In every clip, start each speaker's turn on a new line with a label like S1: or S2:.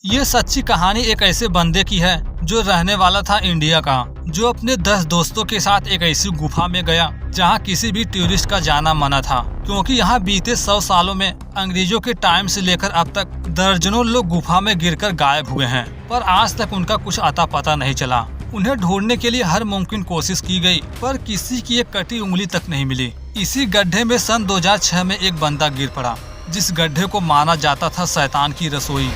S1: ये सच्ची कहानी एक ऐसे बंदे की है जो रहने वाला था इंडिया का, जो अपने 10 दोस्तों के साथ एक ऐसी गुफा में गया जहां किसी भी टूरिस्ट का जाना मना था, क्योंकि यहां बीते 100 सालों में अंग्रेजों के टाइम से लेकर अब तक दर्जनों लोग गुफा में गिरकर गायब हुए हैं, पर आज तक उनका कुछ अता पता नहीं चला। उन्हें ढूंढने के लिए हर मुमकिन कोशिश की गई, पर किसी की एक कटी उंगली तक नहीं मिली। इसी गड्ढे में सन 2006 में एक बंदा गिर पड़ा, जिस गड्ढे को माना जाता था शैतान की रसोई।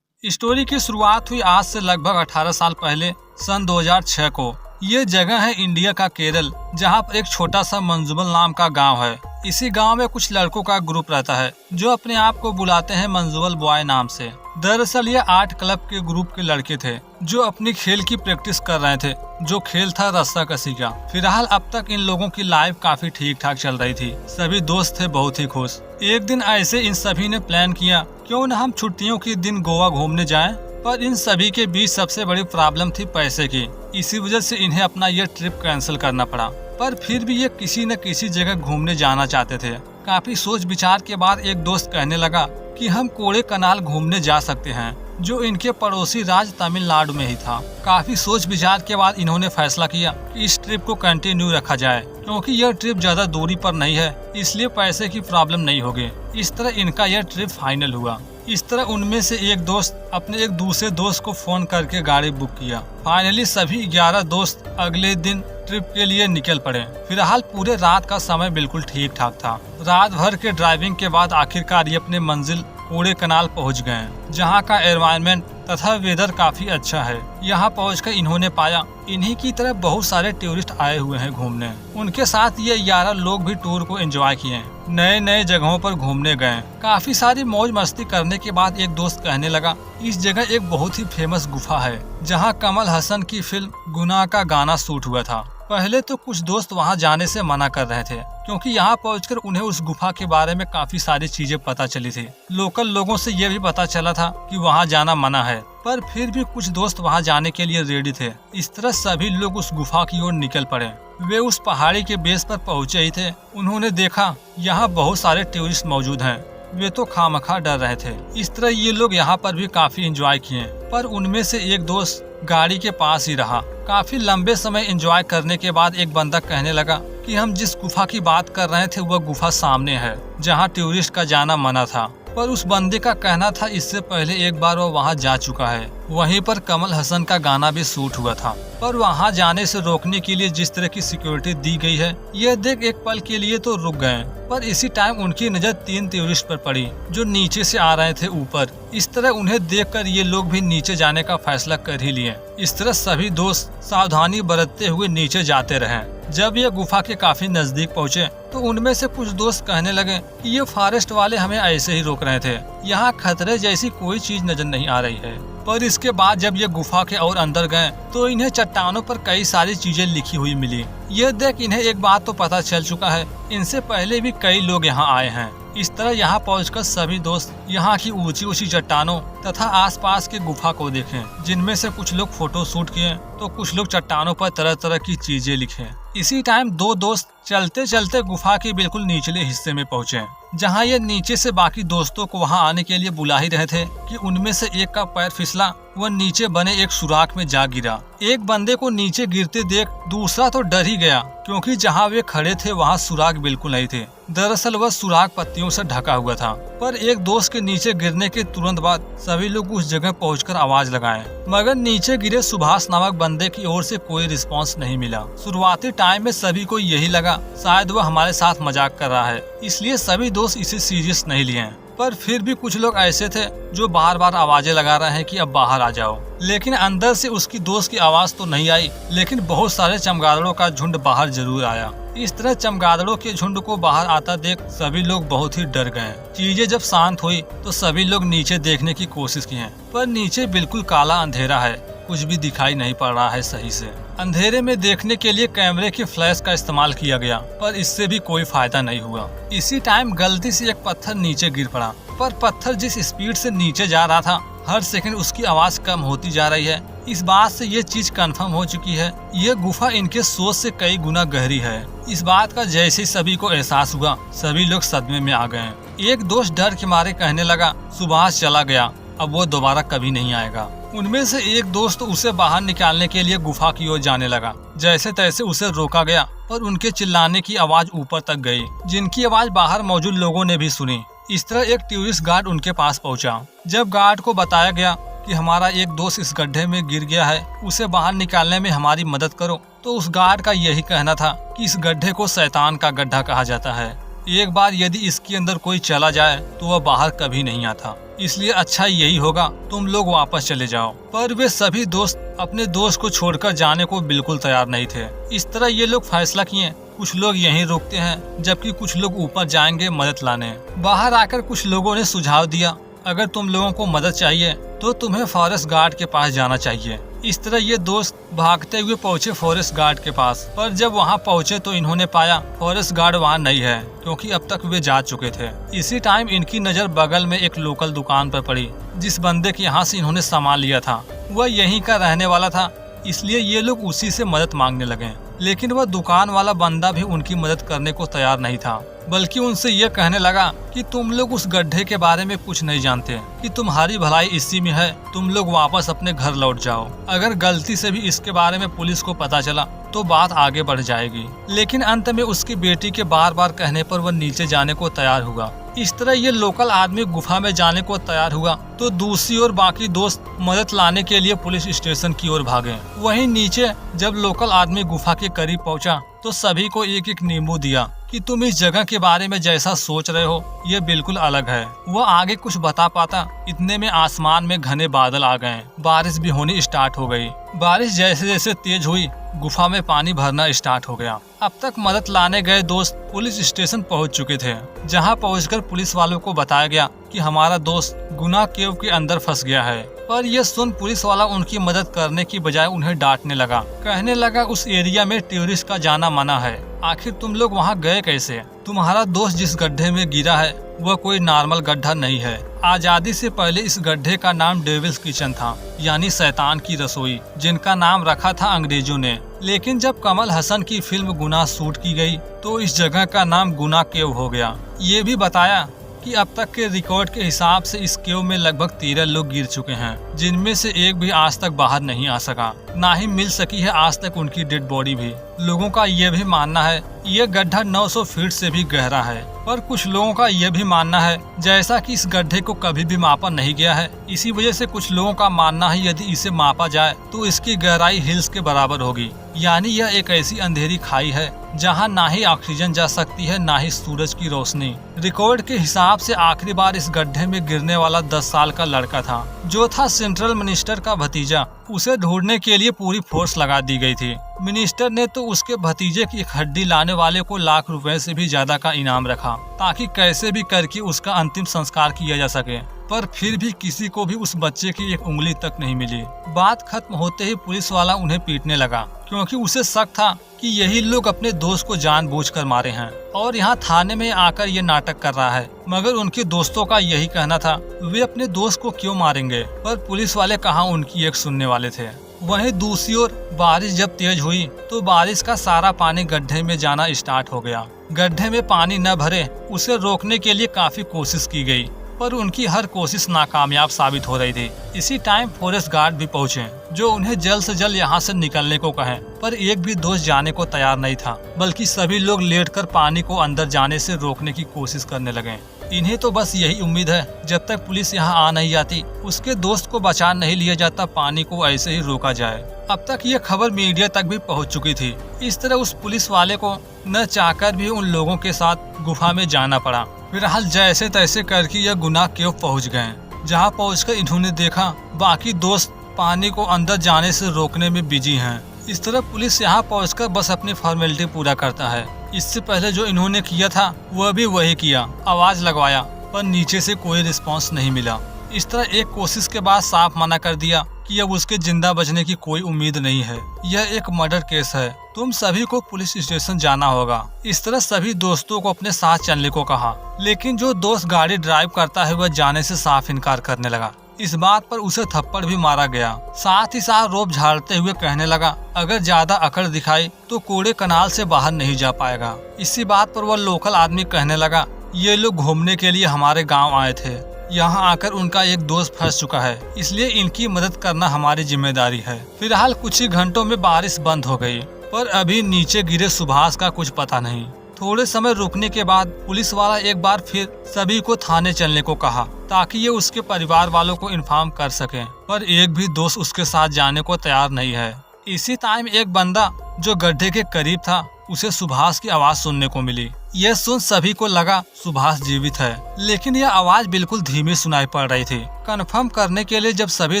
S1: स्टोरी की शुरुआत हुई आज से लगभग 18 साल पहले, सन 2006 को। ये जगह है इंडिया का केरल, जहाँ पर एक छोटा सा मंजूबल नाम का गांव है। इसी गांव में कुछ लड़कों का ग्रुप रहता है जो अपने आप को बुलाते हैं मंजूबल बॉय नाम से। दरअसल ये आर्ट क्लब के ग्रुप के लड़के थे जो अपनी खेल की प्रैक्टिस कर रहे थे, जो खेल था रस्साकशी का। फिलहाल अब तक इन लोगों की लाइफ काफी ठीक ठाक चल रही थी, सभी दोस्त थे बहुत ही खुश। एक दिन ऐसे इन सभी ने प्लान किया, क्यों न हम छुट्टियों के दिन गोवा घूमने जाएं। पर इन सभी के बीच सबसे बड़ी प्रॉब्लम थी पैसे की। इसी वजह से इन्हें अपना ये ट्रिप कैंसिल करना पड़ा, पर फिर भी ये किसी न किसी जगह घूमने जाना चाहते थे। काफी सोच विचार के बाद एक दोस्त कहने लगा कि हम कोड़े कनाल घूमने जा सकते हैं, जो इनके पड़ोसी राज्य तमिलनाडु में ही था। काफी सोच विचार के बाद इन्होंने फैसला किया कि इस ट्रिप को कंटिन्यू रखा जाए, क्योंकि यह ट्रिप ज्यादा दूरी पर नहीं है, इसलिए पैसे की प्रॉब्लम नहीं होगी। इस तरह इनका यह ट्रिप फाइनल हुआ। इस तरह उनमें से एक दोस्त अपने एक दूसरे दोस्त को फोन करके गाड़ी बुक किया। फाइनली सभी 11 दोस्त अगले दिन ट्रिप के लिए निकल पड़े। फिलहाल पूरे रात का समय बिल्कुल ठीक ठाक था। रात भर के ड्राइविंग के बाद आखिरकार ये अपने मंजिल कोड़े कनाल पहुंच गए, जहां का एनवायरनमेंट तथा वेदर काफी अच्छा है। यहां पहुंचकर इन्होंने पाया इन्हीं की तरह बहुत सारे टूरिस्ट आए हुए हैं घूमने। उनके साथ ये 11 लोग भी टूर को एंजॉय किए, नए नए जगहों पर घूमने गए। काफी सारी मौज मस्ती करने के बाद एक दोस्त कहने लगा, इस जगह एक बहुत ही फेमस गुफा है, जहां कमल हसन की फिल्म गुनाह का गाना शूट हुआ था। पहले तो कुछ दोस्त वहां जाने से मना कर रहे थे, क्योंकि यहाँ पहुंचकर उन्हें उस गुफा के बारे में काफी सारी चीजें पता चली थी। लोकल लोगों से यह भी पता चला था कि वहां जाना मना है, पर फिर भी कुछ दोस्त वहां जाने के लिए रेडी थे। इस तरह सभी लोग उस गुफा की ओर निकल पड़े। वे उस पहाड़ी के बेस पर पहुंचे ही थे, उन्होंने देखा यहाँ बहुत सारे टूरिस्ट मौजूद हैं। वे तो खामखा डर रहे थे। इस तरह ये लोग यहाँ पर भी काफी एंजॉय किए, पर उनमें से एक दोस्त गाड़ी के पास ही रहा। काफी लंबे समय एंजॉय करने के बाद एक बंदा कहने लगा कि हम जिस गुफा की बात कर रहे थे वह गुफा सामने है, जहाँ टूरिस्ट का जाना मना था। पर उस बंदे का कहना था इससे पहले एक बार वह वहाँ जा चुका है। वहीं पर कमल हसन का गाना भी शूट हुआ था, पर वहाँ जाने से रोकने के लिए जिस तरह की सिक्योरिटी दी गई है, यह देख एक पल के लिए तो रुक गए। पर इसी टाइम उनकी नजर 3 टूरिस्ट पर पड़ी जो नीचे से आ रहे थे ऊपर। इस तरह उन्हें देखकर ये लोग भी नीचे जाने का फैसला कर ही लिए। इस तरह सभी दोस्त सावधानी बरतते हुए नीचे जाते रहे। जब ये गुफा के काफी नजदीक पहुँचे तो उनमें से कुछ दोस्त कहने लगे कि ये फॉरेस्ट वाले हमें ऐसे ही रोक रहे थे, यहाँ खतरे जैसी कोई चीज नजर नहीं आ रही है। पर इसके बाद जब ये गुफा के और अंदर गए तो इन्हें चट्टानों पर कई सारी चीजें लिखी हुई मिली। ये देख इन्हें एक बात तो पता चल चुका है, इनसे पहले भी कई लोग यहाँ आए हैं। इस तरह यहाँ पहुंचकर सभी दोस्त यहाँ की ऊंची ऊंची चट्टानों तथा आसपास के गुफा को देखें, जिनमें से कुछ लोग फोटो शूट किए तो कुछ लोग चट्टानों पर तरह तरह की चीजें लिखे। इसी टाइम 2 दोस्त चलते चलते गुफा के बिल्कुल निचले हिस्से में पहुँचे, जहाँ ये नीचे से बाकी दोस्तों को वहाँ आने के लिए बुला ही रहे थे कि उनमें से एक का पैर फिसला, वह नीचे बने एक सुराख में जा गिरा। एक बंदे को नीचे गिरते देख दूसरा तो डर ही गया, क्योंकि जहाँ वे खड़े थे वहाँ सुराख बिल्कुल नहीं थे। दरअसल वह सुराख पत्तियों से ढका हुआ था। पर एक दोस्त के नीचे गिरने के तुरंत बाद सभी लोग उस जगह पहुंचकर आवाज लगाए, मगर नीचे गिरे सुभाष नामक बंदे की ओर से कोई रिस्पांस नहीं मिला। शुरुआती टाइम में सभी को यही लगा शायद वह हमारे साथ मजाक कर रहा है, इसलिए सभी दोस्त इसे सीरियस नहीं लिए। पर फिर भी कुछ लोग ऐसे थे जो बार बार आवाजें लगा रहे हैं कि अब बाहर आ जाओ, लेकिन अंदर से उसकी दोस्त की आवाज तो नहीं आई, लेकिन बहुत सारे चमगादड़ों का झुंड बाहर जरूर आया। इस तरह चमगादड़ों के झुंड को बाहर आता देख सभी लोग बहुत ही डर गए। चीजें जब शांत हुई तो सभी लोग नीचे देखने की कोशिश की, पर नीचे बिल्कुल काला अंधेरा है, कुछ भी दिखाई नहीं पड़ रहा है सही से। अंधेरे में देखने के लिए कैमरे के फ्लैश का इस्तेमाल किया गया, पर इससे भी कोई फायदा नहीं हुआ। इसी टाइम गलती से एक पत्थर नीचे गिर पड़ा, पर पत्थर जिस स्पीड से नीचे जा रहा था, हर सेकंड उसकी आवाज कम होती जा रही है। इस बात से ये चीज कंफर्म हो चुकी है, ये गुफा इनके सोच से कई गुना गहरी है। इस बात का जैसे ही सभी को एहसास हुआ, सभी लोग सदमे में आ गए। एक दोस्त डर के मारे कहने लगा, सुभाष चला गया, अब वो दोबारा कभी नहीं आएगा। उनमें से एक दोस्त उसे बाहर निकालने के लिए गुफा की ओर जाने लगा। जैसे तैसे उसे रोका गया, पर उनके चिल्लाने की आवाज ऊपर तक गई, जिनकी आवाज बाहर मौजूद लोगों ने भी सुनी। इस तरह एक टूरिस्ट गार्ड उनके पास पहुंचा। जब गार्ड को बताया गया कि हमारा एक दोस्त इस गड्ढे में गिर गया है, उसे बाहर निकालने में हमारी मदद करो, तो उस गार्ड का यही कहना था कि इस गड्ढे को शैतान का गड्ढा कहा जाता है। एक बार यदि इसके अंदर कोई चला जाए तो वह बाहर कभी नहीं आता, इसलिए अच्छा यही होगा तुम लोग वापस चले जाओ। पर वे सभी दोस्त अपने दोस्त को छोड़कर जाने को बिल्कुल तैयार नहीं थे। इस तरह ये लोग फैसला किए, कुछ लोग यहीं रुकते हैं जबकि कुछ लोग ऊपर जाएंगे मदद लाने। बाहर आकर कुछ लोगों ने सुझाव दिया, अगर तुम लोगों को मदद चाहिए तो तुम्हें फॉरेस्ट गार्ड के पास जाना चाहिए। इस तरह ये दोस्त भागते हुए पहुंचे फॉरेस्ट गार्ड के पास, पर जब वहां पहुंचे तो इन्होंने पाया फॉरेस्ट गार्ड वहां नहीं है, क्योंकि अब तक वे जा चुके थे। इसी टाइम इनकी नजर बगल में एक लोकल दुकान पर पड़ी। जिस बंदे के यहाँ से इन्होंने सामान लिया था वह यहीं का रहने वाला था, इसलिए ये लोग उसी से मदद मांगने लगे। लेकिन वह दुकान वाला बंदा भी उनकी मदद करने को तैयार नहीं था, बल्कि उनसे ये कहने लगा कि तुम लोग उस गड्ढे के बारे में कुछ नहीं जानते, कि तुम्हारी भलाई इसी में है, तुम लोग वापस अपने घर लौट जाओ। अगर गलती से भी इसके बारे में पुलिस को पता चला तो बात आगे बढ़ जाएगी। लेकिन अंत में उसकी बेटी के बार बार कहने पर वह नीचे जाने को तैयार हुआ। इस तरह ये लोकल आदमी गुफा में जाने को तैयार हुआ तो दूसरी ओर बाकी दोस्त मदद लाने के लिए पुलिस स्टेशन की ओर भागे। वहीं नीचे जब लोकल आदमी गुफा के करीब पहुंचा तो सभी को एक एक नींबू दिया कि तुम इस जगह के बारे में जैसा सोच रहे हो ये बिल्कुल अलग है। वह आगे कुछ बता पाता, इतने में आसमान में घने बादल आ गए, बारिश भी होनी स्टार्ट हो गई। बारिश जैसे जैसे तेज हुई गुफा में पानी भरना स्टार्ट हो गया। अब तक मदद लाने गए दोस्त पुलिस स्टेशन पहुंच चुके थे, जहां पहुंचकर पुलिस वालों को बताया गया कि हमारा दोस्त गुना केव के अंदर फंस गया है। पर यह सुन पुलिस वाला उनकी मदद करने की बजाय उन्हें डांटने लगा, कहने लगा उस एरिया में टूरिस्ट का जाना मना है, आखिर तुम लोग वहां गए कैसे? तुम्हारा दोस्त जिस गड्ढे में गिरा है वह कोई नॉर्मल गड्ढा नहीं है। आजादी से पहले इस गड्ढे का नाम डेविल्स किचन था, यानी शैतान की रसोई, जिनका नाम रखा था अंग्रेजों ने। लेकिन जब कमल हसन की फिल्म गुनाह शूट की गई तो इस जगह का नाम गुना केव हो गया। ये भी बताया कि अब तक के रिकॉर्ड के हिसाब से इस केव में लगभग 13 लोग गिर चुके हैं, जिनमें से एक भी आज तक बाहर नहीं आ सका, ना ही मिल सकी है आज तक उनकी डेड बॉडी भी। लोगों का यह भी मानना है ये गड्ढा 900 फीट से भी गहरा है, पर कुछ लोगों का यह भी मानना है जैसा कि इस गड्ढे को कभी भी मापा नहीं गया है, इसी वजह से कुछ लोगों का मानना है यदि इसे मापा जाए तो इसकी गहराई हिल्स के बराबर होगी। यानी यह एक ऐसी अंधेरी खाई है जहां ना ही ऑक्सीजन जा सकती है ना ही सूरज की रोशनी। रिकॉर्ड के हिसाब से आखिरी बार इस गड्ढे में गिरने वाला 10 साल का लड़का था, जो था सेंट्रल मिनिस्टर का भतीजा। उसे ढूंढने के लिए पूरी फोर्स लगा दी गई थी। मिनिस्टर ने तो उसके भतीजे की एक हड्डी लाने वाले को लाख रुपए से भी ज्यादा का इनाम रखा, ताकि कैसे भी करके उसका अंतिम संस्कार किया जा सके। पर फिर भी किसी को भी उस बच्चे की एक उंगली तक नहीं मिली। बात खत्म होते ही पुलिस वाला उन्हें पीटने लगा, क्योंकि उसे शक था कि यही लोग अपने दोस्त को जानबूझकर मारे हैं और यहाँ थाने में आकर ये नाटक कर रहा है। मगर उनके दोस्तों का यही कहना था, वे अपने दोस्त को क्यों मारेंगे? पर पुलिस वाले कहाँ उनकी एक सुनने वाले थे। वहीं दूसरी ओर बारिश जब तेज हुई तो बारिश का सारा पानी गड्ढे में जाना स्टार्ट हो गया। गड्ढे में पानी न भरे उसे रोकने के लिए काफी कोशिश की गई, पर उनकी हर कोशिश नाकामयाब साबित हो रही थी। इसी टाइम फॉरेस्ट गार्ड भी पहुंचे, जो उन्हें जल्द से जल्द यहाँ से निकलने को कहें, पर एक भी दोस्त जाने को तैयार नहीं था, बल्कि सभी लोग लेटकर पानी को अंदर जाने से रोकने की कोशिश करने लगे। इन्हें तो बस यही उम्मीद है जब तक पुलिस यहाँ आ नहीं जाती, उसके दोस्त को बचा नहीं लिया जाता, पानी को ऐसे ही रोका जाए। अब तक ये खबर मीडिया तक भी पहुँच चुकी थी। इस तरह उस पुलिस वाले को न चाहकर भी उन लोगों के साथ गुफा में जाना पड़ा। फिलहाल जैसे तैसे करके यह गुनाह केव पहुँच गए, जहाँ पहुँचकर इन्होंने देखा बाकी दोस्त पानी को अंदर जाने से रोकने में बिजी हैं। इस तरह पुलिस यहाँ पहुँचकर बस अपनी फॉर्मेलिटी पूरा करता है। इससे पहले जो इन्होंने किया था वह भी वही किया, आवाज लगवाया, पर नीचे से कोई रिस्पांस नहीं मिला। इस तरह एक कोशिश के बाद साफ मना कर दिया कि अब उसके जिंदा बचने की कोई उम्मीद नहीं है। यह एक मर्डर केस है, तुम सभी को पुलिस स्टेशन जाना होगा। इस तरह सभी दोस्तों को अपने साथ चलने को कहा, लेकिन जो दोस्त गाड़ी ड्राइव करता है वह जाने से साफ इनकार करने लगा। इस बात पर उसे थप्पड़ भी मारा गया। साथ ही साथ रोब झाड़ते हुए कहने लगा, अगर ज्यादा अकड़ दिखाई तो कूड़े कनाल से बाहर नहीं जा पाएगा। इसी बात पर वह लोकल आदमी कहने लगा, ये लोग घूमने के लिए हमारे गांव आए थे। यहाँ आकर उनका एक दोस्त फंस चुका है, इसलिए इनकी मदद करना हमारी जिम्मेदारी है। फिलहाल कुछ ही घंटों में बारिश बंद हो गई, पर अभी नीचे गिरे सुभाष का कुछ पता नहीं। थोड़े समय रुकने के बाद पुलिस वाला एक बार फिर सभी को थाने चलने को कहा, ताकि ये उसके परिवार वालों को इन्फॉर्म कर सकें, पर एक भी दोस्त उसके साथ जाने को तैयार नहीं है। इसी टाइम एक बंदा जो गड्ढे के करीब था, उसे सुभाष की आवाज सुनने को मिली। यह सुन सभी को लगा सुभाष जीवित है, लेकिन यह आवाज बिल्कुल धीमी सुनाई पड़ रही थी। कंफर्म करने के लिए जब सभी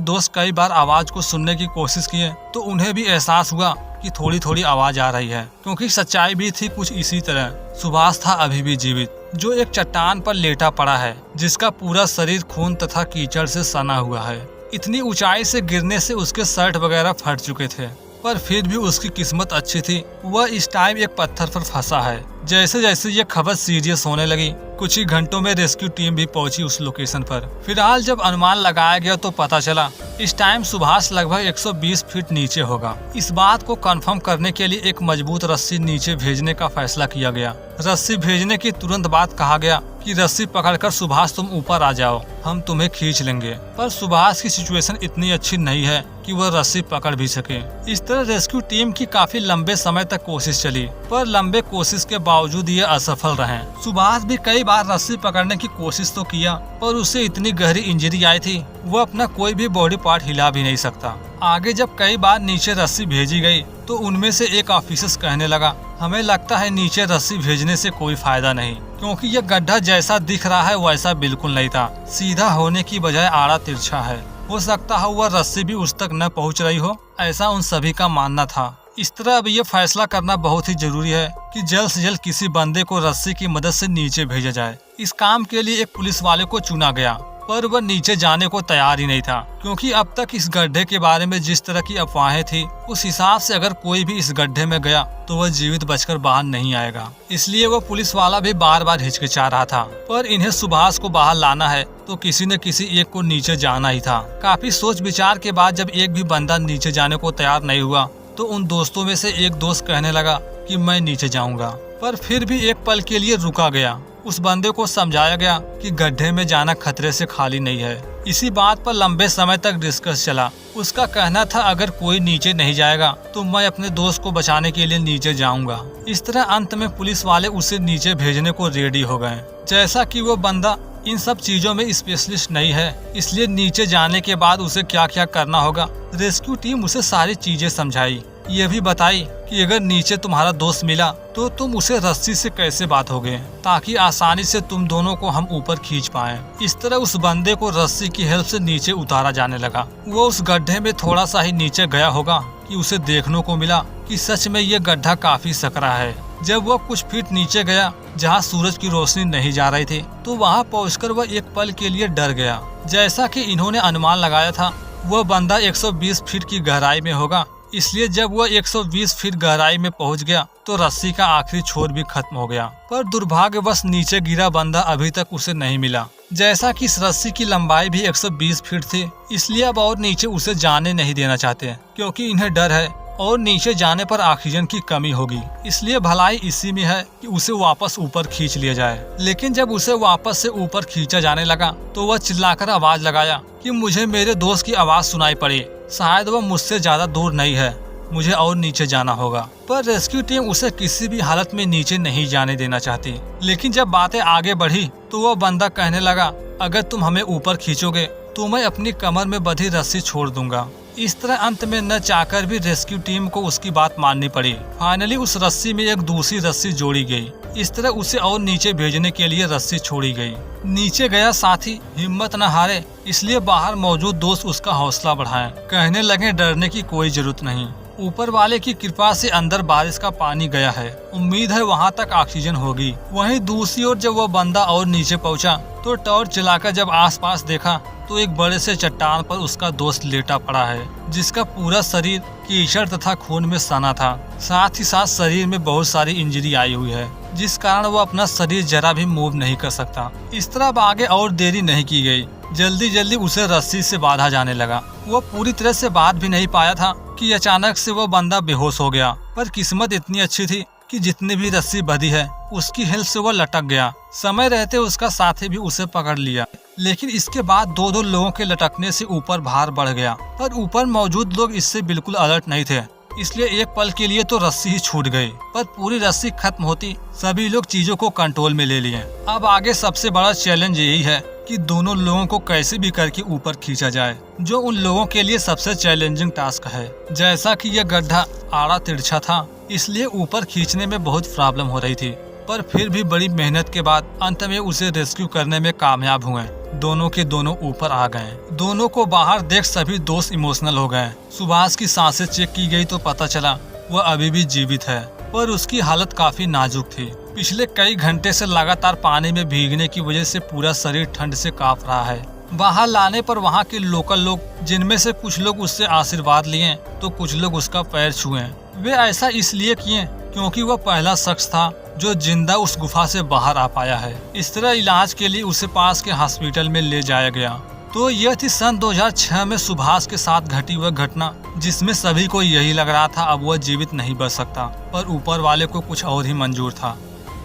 S1: दोस्त कई बार आवाज को सुनने की कोशिश किए, तो उन्हें भी एहसास हुआ कि थोड़ी थोड़ी आवाज आ रही है, क्योंकि सच्चाई भी थी कुछ इसी तरह। सुभाष था अभी भी जीवित, जो एक चट्टान पर लेटा पड़ा है, जिसका पूरा शरीर खून तथा कीचड़ से सना हुआ है। इतनी ऊंचाई से गिरने से उसके शर्ट वगैरह फट चुके थे, पर फिर भी उसकी किस्मत अच्छी थी, वह इस टाइम एक पत्थर पर फंसा है। जैसे जैसे ये खबर सीरियस होने लगी, कुछ ही घंटों में रेस्क्यू टीम भी पहुंची उस लोकेशन पर। फिलहाल जब अनुमान लगाया गया तो पता चला इस टाइम सुभाष लगभग 120 फीट नीचे होगा। इस बात को कंफर्म करने के लिए एक मजबूत रस्सी नीचे भेजने का फैसला किया गया। रस्सी भेजने की तुरंत बाद कहा गया कि रस्सी पकड़कर सुभाष तुम ऊपर आ जाओ, हम तुम्हें खींच लेंगे। पर सुभाष की सिचुएशन इतनी अच्छी नहीं है कि वह रस्सी पकड़ भी सके। इस तरह रेस्क्यू टीम की काफी लंबे समय तक कोशिश चली, पर लंबे कोशिश के बावजूद ये असफल रहे। सुभाष भी कई बार रस्सी पकड़ने की कोशिश तो किया, पर उसे इतनी गहरी इंजरी आई थी, वह अपना कोई भी बॉडी पार्ट हिला भी नहीं सकता। आगे जब कई बार नीचे रस्सी भेजी गई, तो उनमें से एक ऑफिसर कहने लगा, हमें लगता है नीचे रस्सी भेजने से कोई फायदा नहीं, क्योंकि यह गड्ढा जैसा दिख रहा है वैसा बिल्कुल नहीं था। सीधा होने की बजाय आड़ा तिरछा है। हो सकता है वह रस्सी भी उस तक न पहुंच रही हो, ऐसा उन सभी का मानना था। इस तरह अब ये फैसला करना बहुत ही जरूरी है कि जल्द से जल्द किसी बंदे को रस्सी की मदद से नीचे भेजा जाए। इस काम के लिए एक पुलिस वाले को चुना गया, पर वह नीचे जाने को तैयार ही नहीं था, क्योंकि अब तक इस गड्ढे के बारे में जिस तरह की अफवाहें थी, उस हिसाब से अगर कोई भी इस गड्ढे में गया तो वह जीवित बचकर बाहर नहीं आएगा। इसलिए वह पुलिस वाला भी बार बार हिचकिचा रहा था। पर इन्हें सुभाष को बाहर लाना है तो किसी न किसी एक को नीचे जाना ही था। काफी सोच विचार के बाद जब एक भी बंदा नीचे जाने को तैयार नहीं हुआ, तो उन दोस्तों में से एक दोस्त कहने लगा कि मैं नीचे जाऊंगा। पर फिर भी एक पल के लिए रुका गया। उस बंदे को समझाया गया कि गड्ढे में जाना खतरे से खाली नहीं है। इसी बात पर लंबे समय तक डिस्कस चला। उसका कहना था अगर कोई नीचे नहीं जाएगा तो मैं अपने दोस्त को बचाने के लिए नीचे जाऊंगा। इस तरह अंत में पुलिस वाले उसे नीचे भेजने को रेडी हो गए। जैसा कि वो बंदा इन सब चीजों में स्पेशलिस्ट नहीं है, इसलिए नीचे जाने के बाद उसे क्या क्या करना होगा, रेस्क्यू टीम उसे सारी चीजें समझाई। ये भी बताई कि अगर नीचे तुम्हारा दोस्त मिला तो तुम उसे रस्सी से कैसे बांधोगे, ताकि आसानी से तुम दोनों को हम ऊपर खींच पाएं। इस तरह उस बंदे को रस्सी की हेल्प से नीचे उतारा जाने लगा। वो उस गड्ढे में थोड़ा सा ही नीचे गया होगा कि उसे देखने को मिला कि सच में ये गड्ढा काफी सकरा है। जब वह कुछ फीट नीचे गया जहाँ सूरज की रोशनी नहीं जा रही थी, तो वहाँ पहुंचकर वह एक पल के लिए डर गया। जैसा कि इन्होंने अनुमान लगाया था, वह बंदा 120 फीट की गहराई में होगा, इसलिए जब वह 120 फीट गहराई में पहुंच गया तो रस्सी का आखिरी छोर भी खत्म हो गया। पर दुर्भाग्यवश नीचे गिरा बंदा अभी तक उसे नहीं मिला। जैसा कि इस रस्सी की लंबाई भी 120 फीट थी, इसलिए अब और नीचे उसे जाने नहीं देना चाहते, क्योंकि इन्हें डर है और नीचे जाने पर ऑक्सीजन की कमी होगी। इसलिए भलाई इसी में है कि उसे वापस ऊपर खींच लिया जाए। लेकिन जब उसे वापस से ऊपर खींचा जाने लगा तो वह चिल्लाकर आवाज लगाया कि मुझे मेरे दोस्त की आवाज सुनाई पड़ी, शायद वह मुझसे ज्यादा दूर नहीं है, मुझे और नीचे जाना होगा। पर रेस्क्यू टीम उसे किसी भी हालत में नीचे नहीं जाने देना चाहती। लेकिन जब बातें आगे बढ़ी तो वह बंदा कहने लगा, अगर तुम हमें ऊपर खींचोगे तो मैं अपनी कमर में बंधी रस्सी छोड़ दूंगा। इस तरह अंत में न चाहकर भी रेस्क्यू टीम को उसकी बात माननी पड़ी। फाइनली उस रस्सी में एक दूसरी रस्सी जोड़ी गई। इस तरह उसे और नीचे भेजने के लिए रस्सी छोड़ी गई। नीचे गया साथी हिम्मत न हारे, इसलिए बाहर मौजूद दोस्त उसका हौसला बढ़ाएं। कहने लगे डरने की कोई जरूरत नहीं, ऊपर वाले की कृपा से अंदर बारिश का पानी गया है, उम्मीद है वहाँ तक ऑक्सीजन होगी। वहीं दूसरी ओर जब वह बंदा और नीचे पहुँचा तो टॉर्च जलाकर जब आसपास देखा तो एक बड़े से चट्टान पर उसका दोस्त लेटा पड़ा है, जिसका पूरा शरीर कीचड़ तथा खून में सना था। साथ ही साथ शरीर में बहुत सारी इंजरी आई हुई है, जिस कारण वो अपना शरीर जरा भी मूव नहीं कर सकता। इस तरह अब आगे और देरी नहीं की गई, जल्दी जल्दी उसे रस्सी से बांधा जाने लगा। वो पूरी तरह से बांध भी नहीं पाया था कि अचानक से वो बंदा बेहोश हो गया। पर किस्मत इतनी अच्छी थी कि जितनी भी रस्सी बंधी है उसकी हेल्प से वह लटक गया। समय रहते उसका साथी भी उसे पकड़ लिया, लेकिन इसके बाद दो लोगों के लटकने से ऊपर भार बढ़ गया। पर ऊपर मौजूद लोग इससे बिल्कुल अलर्ट नहीं थे, इसलिए एक पल के लिए तो रस्सी ही छूट गई। पर पूरी रस्सी खत्म होती सभी लोग चीजों को कंट्रोल में ले लिए। अब आगे सबसे बड़ा चैलेंज यही है कि दोनों लोगों को कैसे भी करके ऊपर खींचा जाए, जो उन लोगों के लिए सबसे चैलेंजिंग टास्क है। जैसा कि यह गड्ढा आड़ा तिरछा था, इसलिए ऊपर खींचने में बहुत प्रॉब्लम हो रही थी, पर फिर भी बड़ी मेहनत के बाद अंत में उसे रेस्क्यू करने में कामयाब हुए। दोनों के दोनों ऊपर आ गए। दोनों को बाहर देख सभी दोस्त इमोशनल हो गए। सुभाष की सांसें चेक की गई तो पता चला वह अभी भी जीवित है, पर उसकी हालत काफी नाजुक थी। पिछले कई घंटे से लगातार पानी में भीगने की वजह से पूरा शरीर ठंड से कांप रहा है। बाहर लाने पर वहाँ के लोकल लोग, जिनमें से कुछ लोग उससे आशीर्वाद लिए तो कुछ लोग उसका पैर छुए। वे ऐसा इसलिए किए क्योंकि वह पहला शख्स था जो जिंदा उस गुफा से बाहर आ पाया है। इस तरह इलाज के लिए उसे पास के हॉस्पिटल में ले जाया गया। तो यह थी सन 2006 में सुभाष के साथ घटी वह घटना, जिसमें सभी को यही लग रहा था अब वह जीवित नहीं बच सकता, पर ऊपर वाले को कुछ और ही मंजूर था।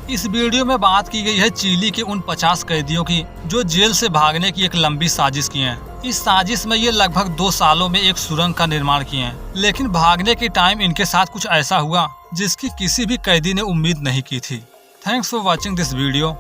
S1: इस वीडियो में बात की गई है चिली के उन 50 कैदियों की जो जेल से भागने की एक लंबी साजिश किए हैं। इस साजिश में ये लगभग 2 सालों में एक सुरंग का निर्माण किए हैं, लेकिन भागने के टाइम इनके साथ कुछ ऐसा हुआ जिसकी किसी भी कैदी ने उम्मीद नहीं की थी। Thanks for watching this video.